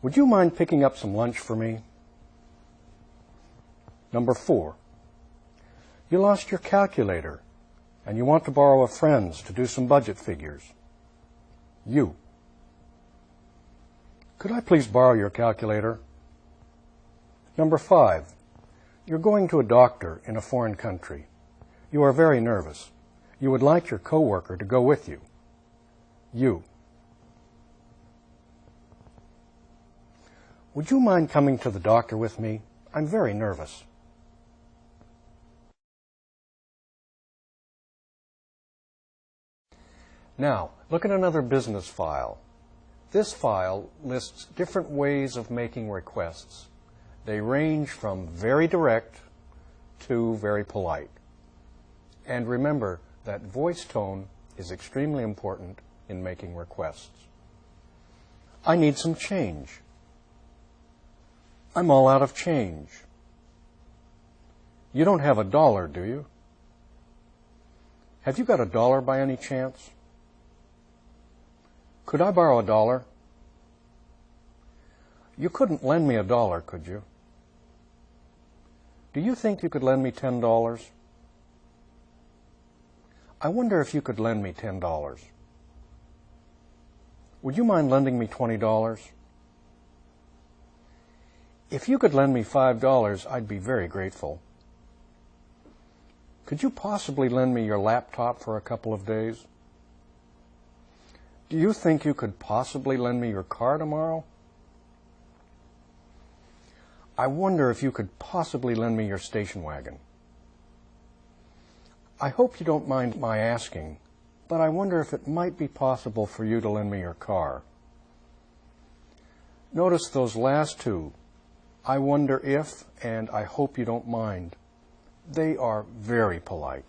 Would you mind picking up some lunch for me? Number 4, you lost your calculator and you want to borrow a friend's to do some budget figures. You. Could I please borrow your calculator? Number 5, you're going to a doctor in a foreign country. You are very nervous. You would like your coworker to go with you. You. Would you mind coming to the doctor with me? I'm very nervous. Now, look at another business file. This file lists different ways of making requests. They range from very direct to very polite. And remember that voice tone is extremely important in making requests. I need some change. I'm all out of change. You don't have $1, do you? Have you got $1 by any chance? Could I borrow $1? You couldn't lend me $1, could you? Do you think you could lend me $10? I wonder if you could lend me $10. Would you mind lending me $20? If you could lend me $5, I'd be very grateful. Could you possibly lend me your laptop for a couple of days? Do you think you could possibly lend me your car tomorrow? I wonder if you could possibly lend me your station wagon. I hope you don't mind my asking, but I wonder if it might be possible for you to lend me your car. Notice those last two, I wonder if, and I hope you don't mind. They are very polite.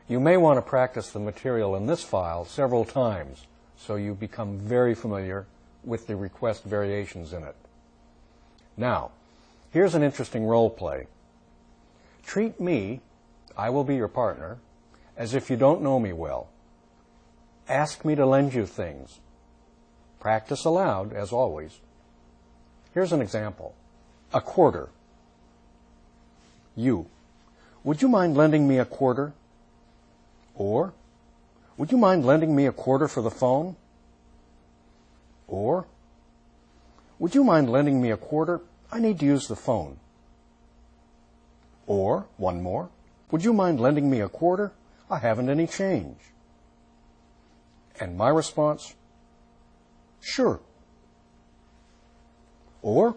You may want to practice the material in this file several times so you become very familiar with the request variations in it. Now, here's an interesting role play. Treat me, I will be your partner, as if you don't know me well. Ask me to lend you things. Practice aloud, as always. Here's an example. A quarter. You. Would you mind lending me a quarter? Or, would you mind lending me a quarter for the phone? Or, would you mind lending me a quarter? I need to use the phone. Or, one more, would you mind lending me a quarter? I haven't any change. And my response, sure. Or,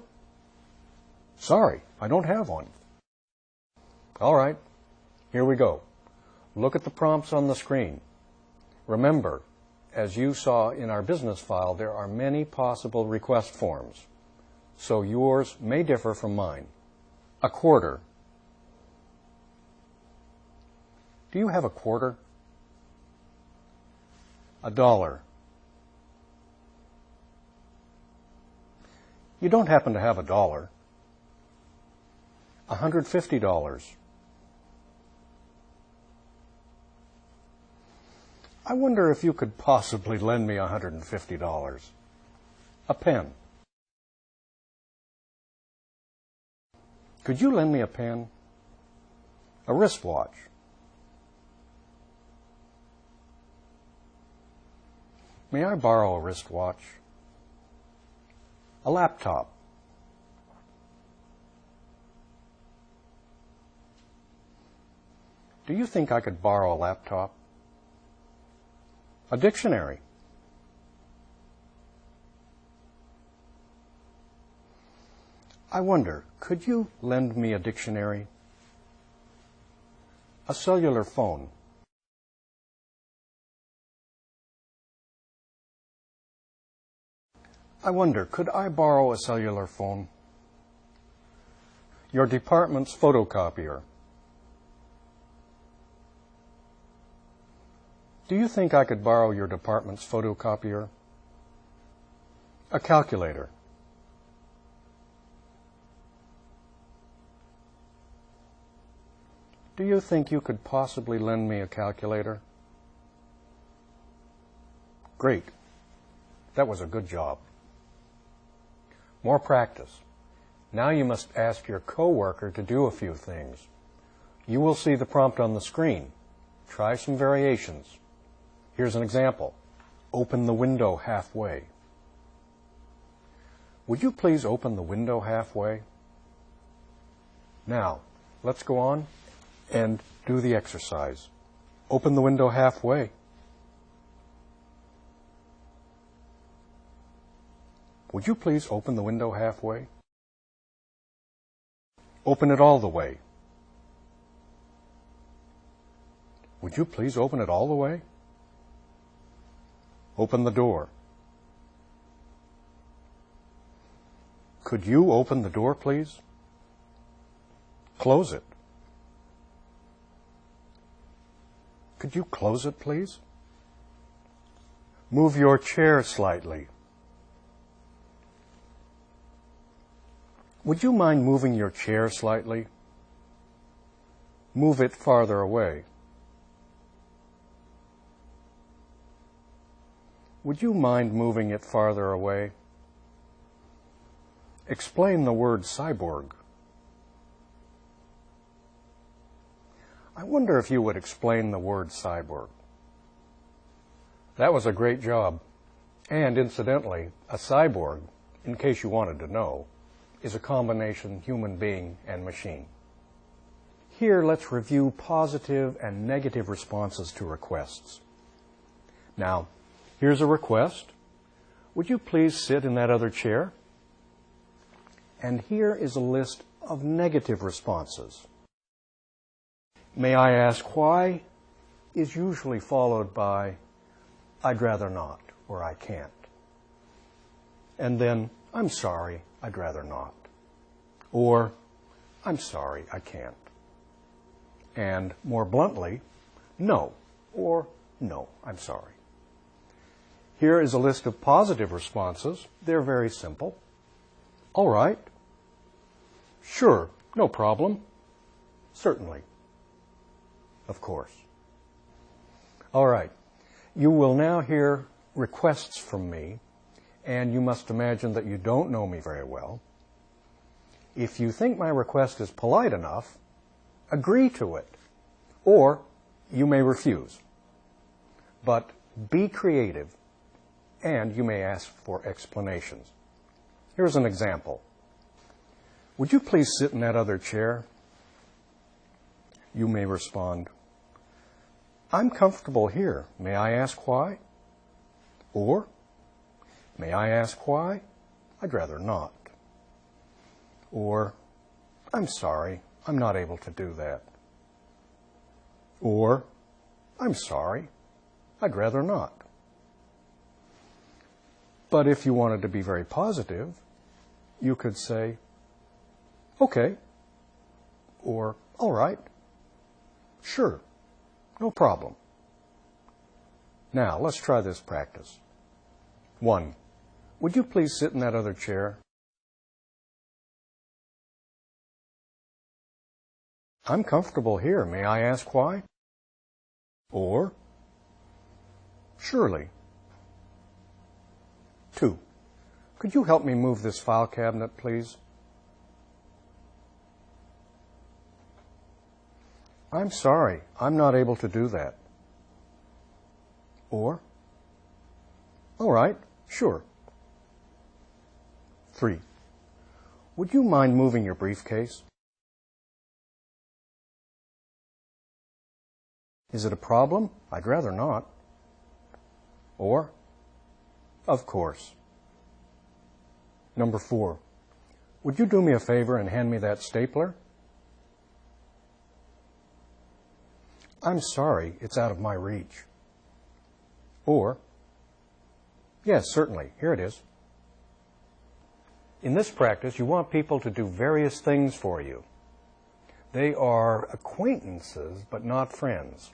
sorry, I don't have one. All right, here we go. Look at the prompts on the screen. Remember, as you saw in our business file, there are many possible request forms, so yours may differ from mine. A quarter. Do you have a quarter? $1. You don't happen to have $1. $150. I wonder if you could possibly lend me $150. A pen. Could you lend me a pen? A wristwatch. May I borrow a wristwatch? A laptop. Do you think I could borrow a laptop? A dictionary. I wonder, could you lend me a dictionary? A cellular phone. I wonder, could I borrow a cellular phone? Your department's photocopier. Do you think I could borrow your department's photocopier? A calculator. Do you think you could possibly lend me a calculator? Great. That was a good job. More practice. Now you must ask your coworker to do a few things. You will see the prompt on the screen. Try some variations. Here's an example. Open the window halfway. Would you please open the window halfway? Now, let's go on and do the exercise. Open the window halfway. Would you please open the window halfway? Open it all the way. Would you please open it all the way? Open the door. Could you open the door, please? Close it. Could you close it, please? Move your chair slightly. Would you mind moving your chair slightly? Move it farther away. Would you mind moving it farther away? Explain the word cyborg. I wonder if you would explain the word cyborg. That was a great job. And incidentally, a cyborg, in case you wanted to know, is a combination human being and machine. Here, let's review positive and negative responses to requests. Now, here's a request. Would you please sit in that other chair? And here is a list of negative responses. May I ask why is usually followed by I'd rather not or I can't. And then I'm sorry, I'd rather not. Or I'm sorry, I can't. And more bluntly, no or no, I'm sorry. Here is a list of positive responses. They're very simple. All right. Sure, no problem. Certainly. Of course. All right. You will now hear requests from me, and you must imagine that you don't know me very well. If you think my request is polite enough, agree to it, or you may refuse. But be creative, and you may ask for explanations. Here's an example. Would you please sit in that other chair? You may respond, I'm comfortable here. May I ask why? Or, may I ask why? I'd rather not. Or, I'm sorry, I'm not able to do that. Or, I'm sorry, I'd rather not. But if you wanted to be very positive, you could say, okay, or all right, sure, no problem. Now, let's try this practice. 1. Would you please sit in that other chair? I'm comfortable here. May I ask why? Or, surely. 2. Could you help me move this file cabinet, please? I'm sorry, I'm not able to do that. Or, all right, sure. 3. Would you mind moving your briefcase? Is it a problem? I'd rather not. Or, of course. Number 4. Would you do me a favor and hand me that stapler? I'm sorry, it's out of my reach. Or, yes, certainly, here it is. In this practice, you want people to do various things for you. They are acquaintances, but not friends.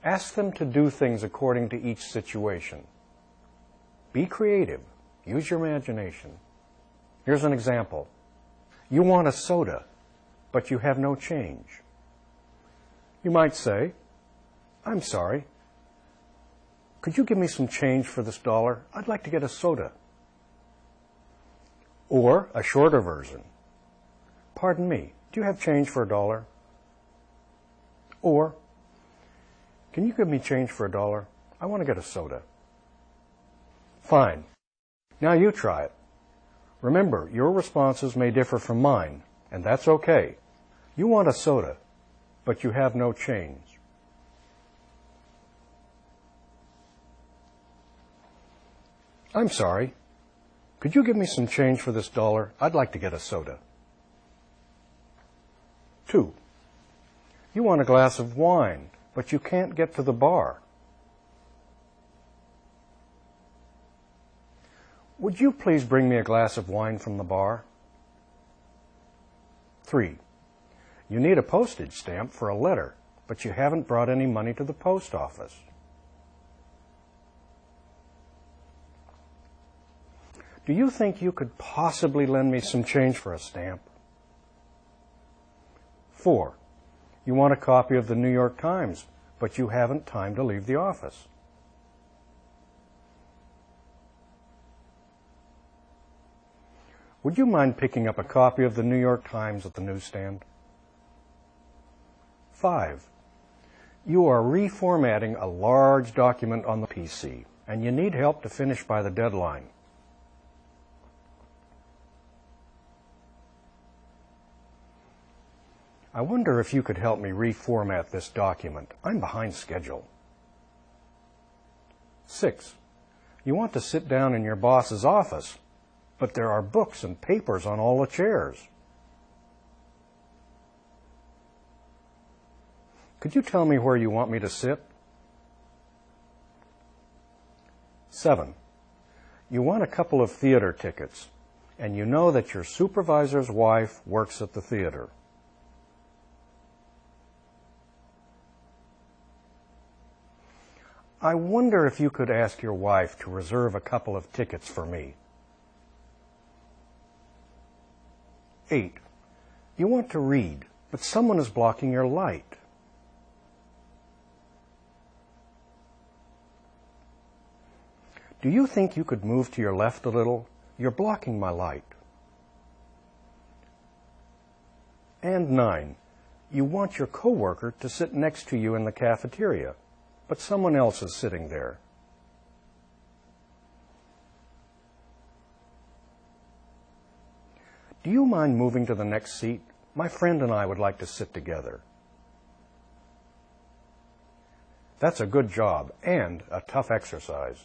Ask them to do things according to each situation. Be creative. Use your imagination. Here's an example. You want a soda, but you have no change. You might say, I'm sorry, could you give me some change for this $1? I'd like to get a soda. Or a shorter version. Pardon me, do you have change for $1? Or, can you give me change for $1? I want to get a soda. Fine. Now you try it. Remember, your responses may differ from mine, and that's okay. You want a soda, but you have no change. I'm sorry. Could you give me some change for this $1? I'd like to get a soda. 2. You want a glass of wine, but you can't get to the bar. Would you please bring me a glass of wine from the bar? 3. You need a postage stamp for a letter, but you haven't brought any money to the post office. Do you think you could possibly lend me some change for a stamp? 4. You want a copy of the New York Times, but you haven't time to leave the office. Would you mind picking up a copy of the New York Times at the newsstand? 5. You are reformatting a large document on the PC, and you need help to finish by the deadline. I wonder if you could help me reformat this document. I'm behind schedule. 6. You want to sit down in your boss's office, but there are books and papers on all the chairs. Could you tell me where you want me to sit? 7. You want a couple of theater tickets, and you know that your supervisor's wife works at the theater. I wonder if you could ask your wife to reserve a couple of tickets for me. 8. You want to read, but someone is blocking your light. Do you think you could move to your left a little? You're blocking my light. And 9. You want your coworker to sit next to you in the cafeteria, but someone else is sitting there. Do you mind moving to the next seat? My friend and I would like to sit together. That's a good job and a tough exercise.